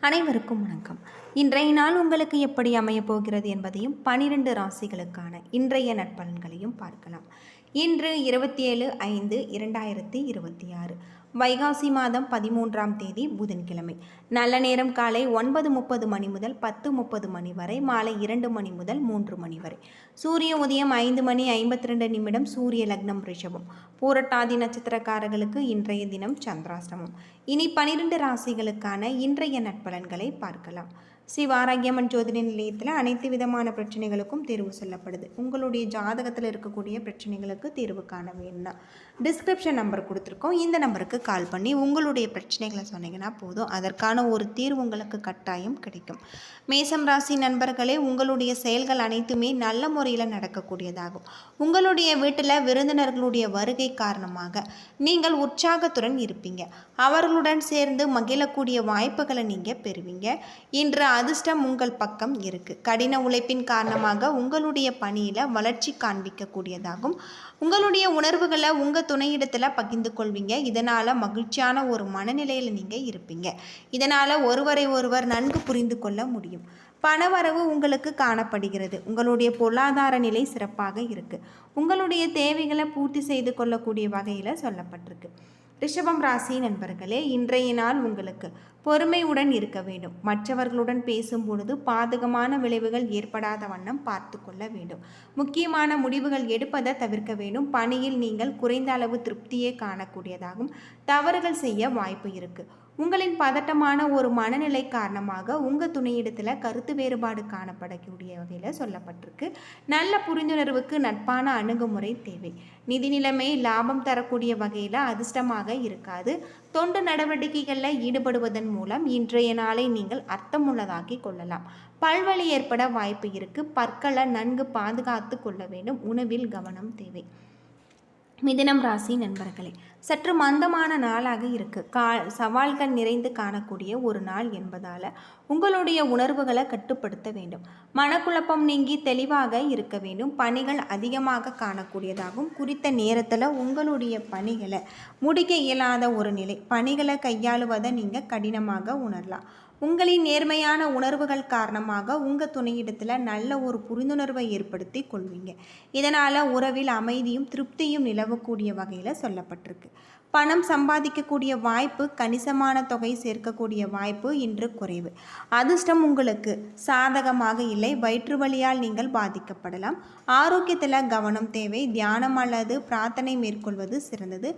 அனைவருக்கும் வணக்கம். இன்றைய நாள் உங்களுக்கு எப்படி அமையப் போகிறது என்பதையும் 12 ராசிகளுக்கான இன்றைய நட்பலன்களையும் பார்க்கலாம். இன்று 27/5/2026 வைகாசி மாதம் 13ஆம் தேதி புதன்கிழமை. நல்ல நேரம் காலை 9:30 மணி முதல் 10:30 மணி வரை, மாலை 2 மணி முதல் 3 மணி வரை. சூரிய உதயம் 5:52 சூரிய லக்னம் ரிஷபம். பூரட்டாதி நட்சத்திரக்காரர்களுக்கு இன்றைய தினம் சந்திராஷ்டமம். இனி 12 ராசிகளுக்கான இன்றைய நட்பலன்களை பார்க்கலாம். ஆரோக்கியம்மன் ஜோதிட நிலையத்தில் அனைத்து விதமான பிரச்சனைகளுக்கும் தீர்வு சொல்லப்படுது. உங்களுடைய ஜாதகத்தில் இருக்கக்கூடிய பிரச்சனைகளுக்கு தீர்வு காண வேணும்னா டிஸ்கிரிப்ஷன் நம்பர் கொடுத்துருக்கோம். இந்த நம்பருக்கு கால் பண்ணி உங்களுடைய பிரச்சனைகளை சொன்னீங்கன்னா போதும், அதற்கான ஒரு தீர்வு உங்களுக்கு கட்டாயம் கிடைக்கும். மேசம் ராசி நண்பர்களே, உங்களுடைய செயல்கள் அனைத்துமே நல்ல முறையில் நடக்கக்கூடியதாகும். உங்களுடைய வீட்டில் விருந்தினர்களுடைய வருகை காரணமாக நீங்கள் உற்சாகத்துடன் இருப்பீங்க. அவர்களுடன் சேர்ந்து மகிழக்கூடிய வாய்ப்புகளை நீங்கள் பெறுவீங்க. இன்று அதிர்ஷ்டம் உங்கள் பக்கம் இருக்கு. கடின உழைப்பின் காரணமாக உங்களுடைய பணியில வளர்ச்சி காண்பிக்கக்கூடியதாகும். உங்களுடைய உணர்வுகளை உங்கள் துணையிடத்தில் பகிர்ந்து கொள்வீங்க. இதனால் மகிழ்ச்சியான ஒரு மனநிலையில் நீங்கள் இருப்பீங்க. இதனால் ஒருவரை ஒருவர் நன்கு புரிந்து கொள்ள முடியும். பணவரவு உங்களுக்கு காணப்படுகிறது. உங்களுடைய பொருளாதார நிலை சிறப்பாக இருக்குது. உங்களுடைய தேவைகளை பூர்த்தி செய்து கொள்ளக்கூடிய வகையில் சொல்லப்பட்டிருக்கு. ரிஷபம் ராசி நண்பர்களே, இன்றைய நாள் உங்களுக்கு பொறுமையுடன் இருக்க வேண்டும். மற்றவர்களுடன் பேசும் பொழுது பாதகமான விளைவுகள் ஏற்படாத வண்ணம் பார்த்து கொள்ள வேண்டும். முக்கியமான முடிவுகள் எடுப்பதை தவிர்க்க வேண்டும். பணியில் நீங்கள் குறைந்த அளவு திருப்தியே காணக்கூடியதாகும். தவறுகள் செய்ய வாய்ப்பு இருக்கு. உங்களின் பதட்டமான ஒரு மனநிலை காரணமாக உங்கள் துணையிடத்தில் கருத்து வேறுபாடு காணப்படக்கூடிய வகையில் சொல்லப்பட்டிருக்கு. நல்ல புரிந்துணர்வுக்கு நட்பான அணுகுமுறை தேவை. நிதி நிலைமை லாபம் தரக்கூடிய வகையில் அதிர்ஷ்டமாக இருக்காது. தொண்டு நடவடிக்கைகளில் ஈடுபடுவதன் மூலம் இன்றைய நாளை நீங்கள் அர்த்தமுள்ளதாக்கி கொள்ளலாம். பல்வலி ஏற்பட வாய்ப்பு இருக்கு. பற்களை நன்கு பாதுகாத்து கொள்ள வேண்டும். உணவில் கவனம் தேவை. மிதுனம் ராசி நண்பர்களே, சற்று மந்தமான நாளாக இருக்கு. சவால்கள் நிறைந்து காணக்கூடிய ஒரு நாள் என்பதால் உங்களுடைய உணர்வுகளை கட்டுப்படுத்த வேண்டும். மனக்குழப்பம் நீங்கி தெளிவாக இருக்க வேண்டும். பணிகள் அதிகமாக காணக்கூடியதாகும். குறித்த நேரத்தில் உங்களுடைய பணிகளை முடிக்க இயலாத ஒரு நிலை. பணிகளை கையாளுவதை நீங்கள் கடினமாக உணரலாம். உங்களின் நேர்மையான உணர்வுகள் காரணமாக உங்கள் துணையிடத்தில் நல்ல ஒரு புரிந்துணர்வை ஏற்படுத்தி கொள்வீங்க. இதனால் உறவில் அமைதியும் திருப்தியும் நிலவக்கூடிய வகையில் சொல்லப்பட்டிருக்கு. பணம் சம்பாதிக்கக்கூடிய வாய்ப்பு, கணிசமான தொகை சேர்க்கக்கூடிய வாய்ப்பு இன்று குறைவு. அதிர்ஷ்டம் உங்களுக்கு சாதகமாக இல்லை. வயிற்று வலியால் நீங்கள் பாதிக்கப்படலாம். ஆரோக்கியத்தில் கவனம் தேவை. தியானம் அல்லது பிரார்த்தனை மேற்கொள்வது சிறந்தது.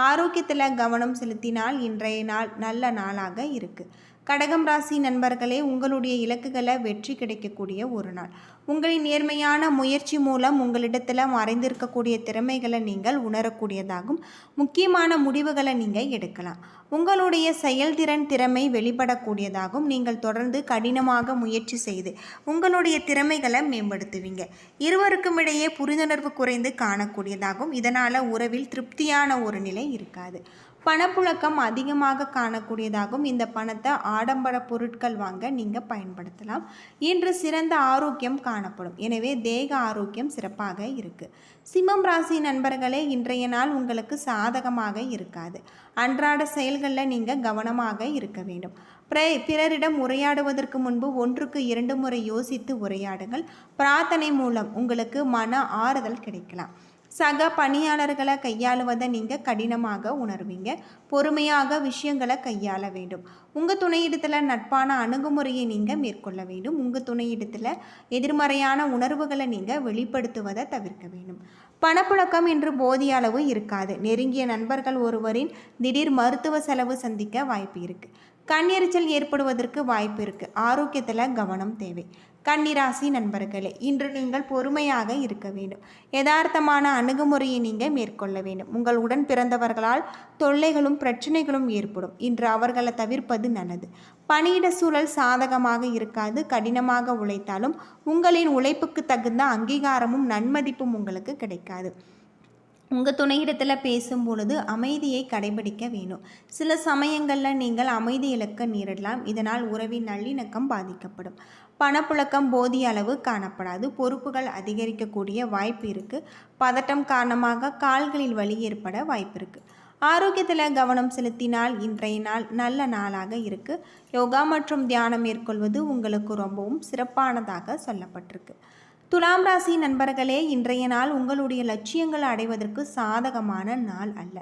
ஆரோக்கியத்தில் கவனம் செலுத்தினால் இன்றைய நாள் நல்ல நாளாக இருக்குது. கடகம் ராசி நண்பர்களே, உங்களுடைய இலக்குகளை வெற்றி கிடைக்கக்கூடிய ஒரு நாள். உங்களின் நேர்மையான முயற்சி மூலம் உங்களிடத்தில் மறைந்திருக்கக்கூடிய திறமைகளை நீங்கள் உணரக்கூடியதாகும். முக்கியமான முடிவுகளை நீங்கள் எடுக்கலாம். உங்களுடைய செயல்திறன் திறமை வெளிப்படக்கூடியதாகும். நீங்கள் தொடர்ந்து கடினமாக முயற்சி செய்து உங்களுடைய திறமைகளை மேம்படுத்துவீங்க. இருவருக்கும் இடையே புரிந்துணர்வு குறைந்து காணக்கூடியதாகும். இதனால் உறவில் திருப்தியான ஒரு நிலை இருக்காது. பணப்புழக்கம் அதிகமாக காணக்கூடியதாகும். இந்த பணத்தை ஆடம்பர பொருட்கள் வாங்க நீங்கள் பயன்படுத்தலாம். இன்று சிறந்த ஆரோக்கியம் காணப்படும். எனவே தேக ஆரோக்கியம் சிறப்பாக இருக்குது. சிம்மம் ராசி நண்பர்களே, இன்றைய நாள் உங்களுக்கு சாதகமாக இருக்காது. அன்றாட செயல்களில் நீங்கள் கவனமாக இருக்க வேண்டும். பிறரிடம் உரையாடுவதற்கு முன்பு 1க்கு 2 முறை யோசித்து உரையாடுங்கள். பிரார்த்தனை மூலம் உங்களுக்கு மன ஆறுதல் கிடைக்கலாம். சக பணியாளர்களை கையாளுவதை நீங்கள் கடினமாக உணர்வீங்க. பொறுமையாக விஷயங்களை கையாள வேண்டும். உங்கள் துணையிடத்தில் நட்பான அணுகுமுறையை நீங்கள் மேற்கொள்ள வேண்டும். உங்கள் துணையிடத்தில் எதிர்மறையான உணர்வுகளை நீங்கள் வெளிப்படுத்துவதை தவிர்க்க வேண்டும். பணப்புழக்கம் இன்று போதிய அளவு இருக்காது. நெருங்கிய நண்பர்கள் ஒருவரின் திடீர் மருத்துவ செலவு சந்திக்க வாய்ப்பு இருக்குது. கண்ணெரிச்சல் ஏற்படுவதற்கு வாய்ப்பு இருக்குது. ஆரோக்கியத்தில் கவனம் தேவை. கன்னிராசி நண்பர்களே, இன்று நீங்கள் பொறுமையாக இருக்க வேண்டும். யதார்த்தமான அணுகுமுறையை நீங்கள் மேற்கொள்ள வேண்டும். உங்கள் உடன் பிறந்தவர்களால் தொல்லைகளும் பிரச்சனைகளும் ஏற்படும். இன்று அவர்களை தவிர்ப்பது நல்லது. பணியிட சூழல் சாதகமாக இருக்காது. கடினமாக உழைத்தாலும் உங்களின் உழைப்புக்கு தகுந்த அங்கீகாரமும் நன்மதிப்பும் உங்களுக்கு கிடைக்காது. உங்கள் துணையிடத்தில் பேசும் பொழுது அமைதியை கடைபிடிக்க வேணும். சில சமயங்களில் நீங்கள் அமைதி இழக்க நேரிடலாம். இதனால் உறவின் நல்லிணக்கம் பாதிக்கப்படும். பணப்புழக்கம் போதிய அளவு காணப்படாது. பொறுப்புகள் அதிகரிக்கக்கூடிய வாய்ப்பு இருக்குது. பதட்டம் காரணமாக கால்களில் வலி ஏற்பட வாய்ப்பு இருக்குது. ஆரோக்கியத்தில் கவனம் செலுத்தினால் இன்றைய நாள் நல்ல நாளாக இருக்குது. யோகா மற்றும் தியானம் மேற்கொள்வது உங்களுக்கு ரொம்பவும் சிறப்பானதாக சொல்லப்பட்டிருக்கு. துலாம் ராசி நண்பர்களே, இன்றைய நாள் உங்களுடைய லட்சியங்களை அடைவதற்கு சாதகமான நாள் அல்ல.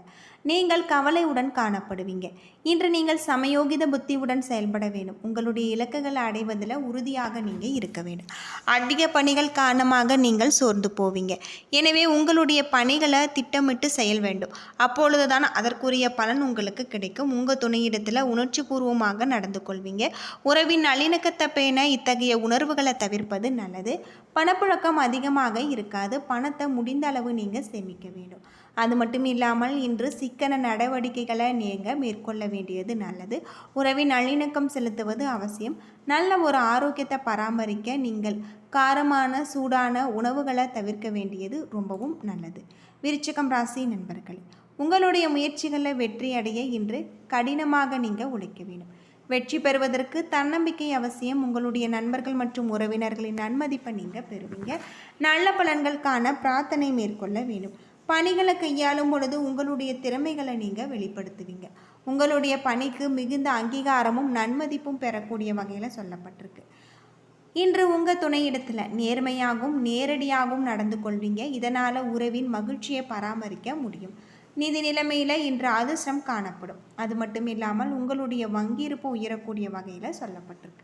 நீங்கள் கவலையுடன் காணப்படுவீங்க. இன்று நீங்கள் சமயோகித புத்தியுடன் செயல்பட வேண்டும். உங்களுடைய இலக்குகளை அடைவதில் உறுதியாக நீங்கள் இருக்க வேண்டும். அதிக பணிகள் காரணமாக நீங்கள் சோர்ந்து போவீங்க. எனவே உங்களுடைய பணிகளை திட்டமிட்டு செயல் வேண்டும். அப்பொழுது தான் அதற்குரிய பலன் உங்களுக்கு கிடைக்கும். உங்கள் துணையிடத்தில் உணர்ச்சி பூர்வமாக நடந்து கொள்வீங்க. உறவின் நல்லிணக்கத்தை பேண இத்தகைய உணர்வுகளை தவிர்ப்பது நல்லது. பணப்புழக்கம் அதிகமாக இருக்காது. பணத்தை முடிந்த அளவு நீங்கள் சேமிக்க வேண்டும். அது மட்டும் இல்லாமல் இன்று சிக்கன நடவடிக்கைகளை நீங்கள் மேற்கொள்ள வேண்டியது நல்லது. உறவின் நல்லிணக்கம் செலுத்துவது அவசியம். நல்ல ஒரு ஆரோக்கியத்தை பராமரிக்க நீங்கள் காரமான சூடான உணவுகளை தவிர்க்க வேண்டியது ரொம்பவும் நல்லது. விருச்சிகம் ராசி நண்பர்களே, உங்களுடைய முயற்சிகளில் வெற்றி அடைய இன்று கடினமாக நீங்கள் உழைக்க வேண்டும். வெற்றி பெறுவதற்கு தன்னம்பிக்கை அவசியம். உங்களுடைய நண்பர்கள் மற்றும் உறவினர்களின் நன்மதிப்பை நீங்கள் பெறுவீங்க. நல்ல பலன்களுக்கான பிரார்த்தனை மேற்கொள்ள வேண்டும். பணிகளை கையாளும் பொழுது உங்களுடைய திறமைகளை நீங்கள் வெளிப்படுத்துவீங்க. உங்களுடைய பணிக்கு மிகுந்த அங்கீகாரமும் நன்மதிப்பும் பெறக்கூடிய வகையில் சொல்லப்பட்டிருக்கு. இன்று உங்கள் துணையிடத்தில் நேர்மையாகவும் நேரடியாகவும் நடந்து கொள்வீங்க. இதனால் உறவின் மகிழ்ச்சியை பராமரிக்க முடியும். நிதி நிலைமையில் இன்று அதிர்ஷ்டம் காணப்படும். அது மட்டும் இல்லாமல் உங்களுடைய வங்கி இருப்பு உயரக்கூடிய வகையில் சொல்லப்பட்டிருக்கு.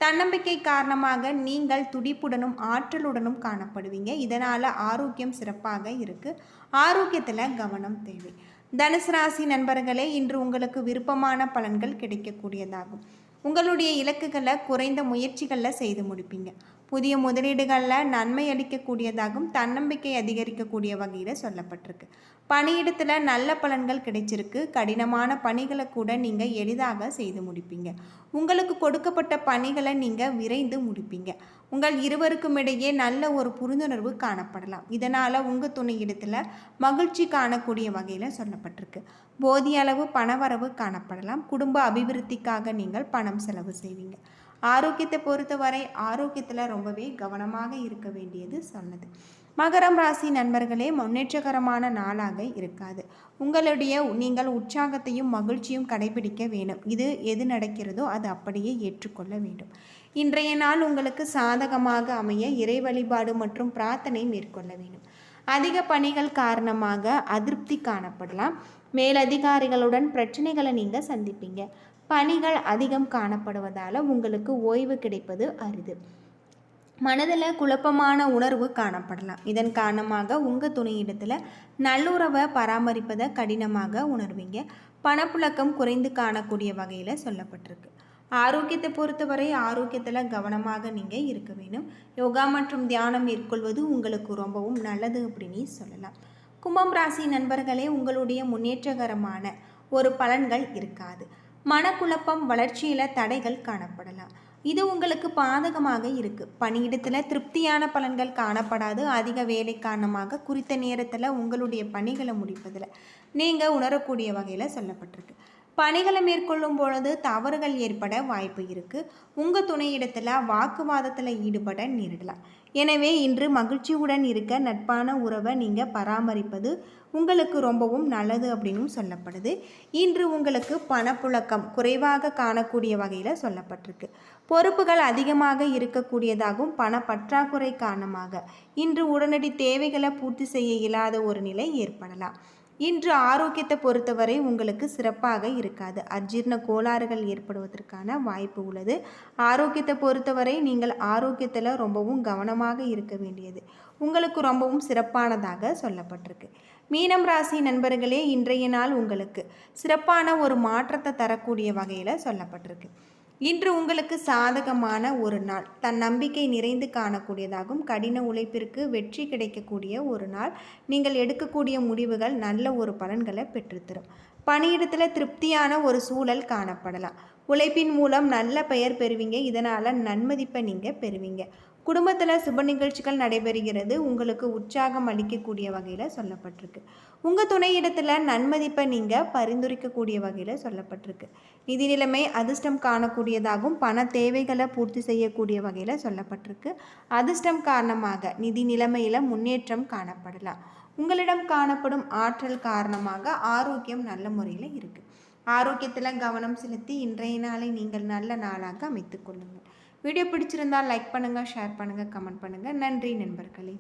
தன்னம்பிக்கை காரணமாக நீங்கள் துடிப்புடனும் ஆற்றலுடனும் காணப்படுவீங்க. இதனால் ஆரோக்கியம் சிறப்பாக இருக்குது. ஆரோக்கியத்தில் கவனம் தேவை. தனுசு ராசி நண்பர்களே, இன்று உங்களுக்கு விருப்பமான பலன்கள் கிடைக்கக்கூடியதாகும். உங்களுடைய இலக்குகளை குறைந்த முயற்சிகளில் செய்து முடிப்பீங்க. புதிய முதலீடுகளில் நன்மை அளிக்கக்கூடியதாகவும் தன்னம்பிக்கை அதிகரிக்கக்கூடிய வகையில் சொல்லப்பட்டிருக்கு. பணியிடத்தில் நல்ல பலன்கள் கிடைச்சிருக்கு. கடினமான பணிகளை கூட நீங்கள் எளிதாக செய்து முடிப்பீங்க. உங்களுக்கு கொடுக்கப்பட்ட பணிகளை நீங்கள் விரைந்து முடிப்பீங்க. உங்கள் இருவருக்கும் இடையே நல்ல ஒரு புரிந்துணர்வு காணப்படலாம். இதனால் உங்கள் துணையிடத்தில் மகிழ்ச்சி காணக்கூடிய வகையில் சொல்லப்பட்டிருக்கு. போதிய அளவு பணவரவு காணப்படலாம். குடும்ப அபிவிருத்திக்காக நீங்கள் பணம் செலவு செய்வீங்க. ஆரோக்கியத்தை பொறுத்தவரை ஆரோக்கியத்தில் ரொம்பவே கவனமாக இருக்க வேண்டியது சொன்னது. மகரம் ராசி நண்பர்களே, முன்னேற்றகரமான நாளாக இருக்காது. நீங்கள் உற்சாகத்தையும் மகிழ்ச்சியும் கடைபிடிக்க வேண்டும். எது நடக்கிறதோ அது அப்படியே ஏற்றுக்கொள்ள வேண்டும். இன்றைய நாள் உங்களுக்கு சாதகமாக அமைய இறை வழிபாடு மற்றும் பிரார்த்தனை மேற்கொள்ள வேண்டும். அதிக பணிகள் காரணமாக அதிருப்தி காணப்படலாம். மேலதிகாரிகளுடன் பிரச்சனைகளை நீங்கள் சந்திப்பீங்க. பணிகள் அதிகம் காணப்படுவதால் உங்களுக்கு ஓய்வு கிடைப்பது அரிது. மனதில் குழப்பமான உணர்வு காணப்படலாம். இதன் காரணமாக உங்கள் துணையிடத்தில் நல்லுறவை பராமரிப்பதை கடினமாக உணர்வீங்க. பணப்புழக்கம் குறைந்து காணக்கூடிய வகையில் சொல்லப்பட்டிருக்கு. ஆரோக்கியத்தை பொறுத்தவரை ஆரோக்கியத்தில் கவனமாக நீங்கள் இருக்க வேண்டும். யோகா மற்றும் தியானம் மேற்கொள்வது உங்களுக்கு ரொம்பவும் நல்லது அப்படின்னு சொல்லலாம். கும்பம் ராசி நண்பர்களே, உங்களுடைய முன்னேற்றகரமான ஒரு பலன்கள் இருக்காது. மனக்குழப்பம், வளர்ச்சியில் தடைகள் காணப்படலாம். இது உங்களுக்கு பாதகமாக இருக்குது. பணியிடத்தில் திருப்தியான பலன்கள் காணப்படாது. அதிக வேலை காரணமாக குறித்த நேரத்தில் உங்களுடைய பணிகளை முடிப்பதில் நீங்கள் உணரக்கூடிய வகையில் சொல்லப்பட்டிருக்கு. பணிகளை மேற்கொள்ளும் பொழுது தவறுகள் ஏற்பட வாய்ப்பு இருக்குது. உங்கள் துணையிடத்தில் வாக்குவாதத்தில் ஈடுபட நேரிடலாம். எனவே இன்று மகிழ்ச்சியுடன் இருக்க நட்பான உறவை நீங்கள் பராமரிப்பது உங்களுக்கு ரொம்பவும் நல்லது அப்படின்னு சொல்லப்படுது. இன்று உங்களுக்கு பணப்புழக்கம் குறைவாக காணக்கூடிய வகையில் சொல்லப்பட்டிருக்கு. பொறுப்புகள் அதிகமாக இருக்கக்கூடியதாகவும் பண பற்றாக்குறை காரணமாக இன்று உடனடி தேவைகளை பூர்த்தி செய்ய இயலாத ஒரு நிலை ஏற்படலாம். இன்று ஆரோக்கியத்தை பொறுத்தவரை உங்களுக்கு சிறப்பாக இருக்காது. அஜீரண கோளாறுகள் ஏற்படுவதற்கான வாய்ப்பு உள்ளது. ஆரோக்கியத்தை பொறுத்தவரை நீங்கள் ஆரோக்கியத்தில் ரொம்பவும் கவனமாக இருக்க வேண்டியது உங்களுக்கு ரொம்பவும் சிறப்பானதாக சொல்லப்பட்டிருக்கு. மீனம் ராசி நண்பர்களே, இன்றைய நாள் உங்களுக்கு சிறப்பான ஒரு மாற்றத்தை தரக்கூடிய வகையில் சொல்லப்பட்டிருக்கு. இன்று உங்களுக்கு சாதகமான ஒரு நாள். தன் நம்பிக்கை நிறைந்து காணக்கூடியதாகவும் கடின உழைப்பிற்கு வெற்றி கிடைக்கக்கூடிய ஒரு நாள். நீங்கள் எடுக்கக்கூடிய முடிவுகள் நல்ல ஒரு பலன்களை பெற்றுத்தரும். பணியிடத்தில் திருப்தியான ஒரு சூழல் காணப்படலாம். உழைப்பின் மூலம் நல்ல பெயர் பெறுவீங்க. இதனால் நன்மதிப்பை நீங்கள் பெறுவீங்க. குடும்பத்தில் சுப நிகழ்ச்சிகள் நடைபெறுகிறது. உங்களுக்கு உற்சாகம் அளிக்கக்கூடிய வகையில் சொல்லப்பட்டிருக்கு. உங்கள் துணையிடத்தில் நன்மதிப்பை நீங்கள் பரிந்துரைக்கக்கூடிய வகையில் சொல்லப்பட்டிருக்கு. நிதி நிலைமை அதிர்ஷ்டம் காணக்கூடியதாகவும் பண தேவைகளை பூர்த்தி செய்யக்கூடிய வகையில் சொல்லப்பட்டிருக்கு. அதிர்ஷ்டம் காரணமாக நிதி நிலைமையில் முன்னேற்றம் காணப்படலாம். உங்களிடம் காணப்படும் ஆற்றல் காரணமாக ஆரோக்கியம் நல்ல முறையில் இருக்குது. ஆரோக்கியத்தில் கவனம் செலுத்தி இன்றைய நாளை நீங்கள் நல்ல நாளாக அமைத்துக் கொள்ளுங்கள். வீடியோ பிடிச்சிருந்தால் லைக் பண்ணுங்கள், ஷேர் பண்ணுங்கள், கமெண்ட் பண்ணுங்கள். நன்றி நண்பர்களே.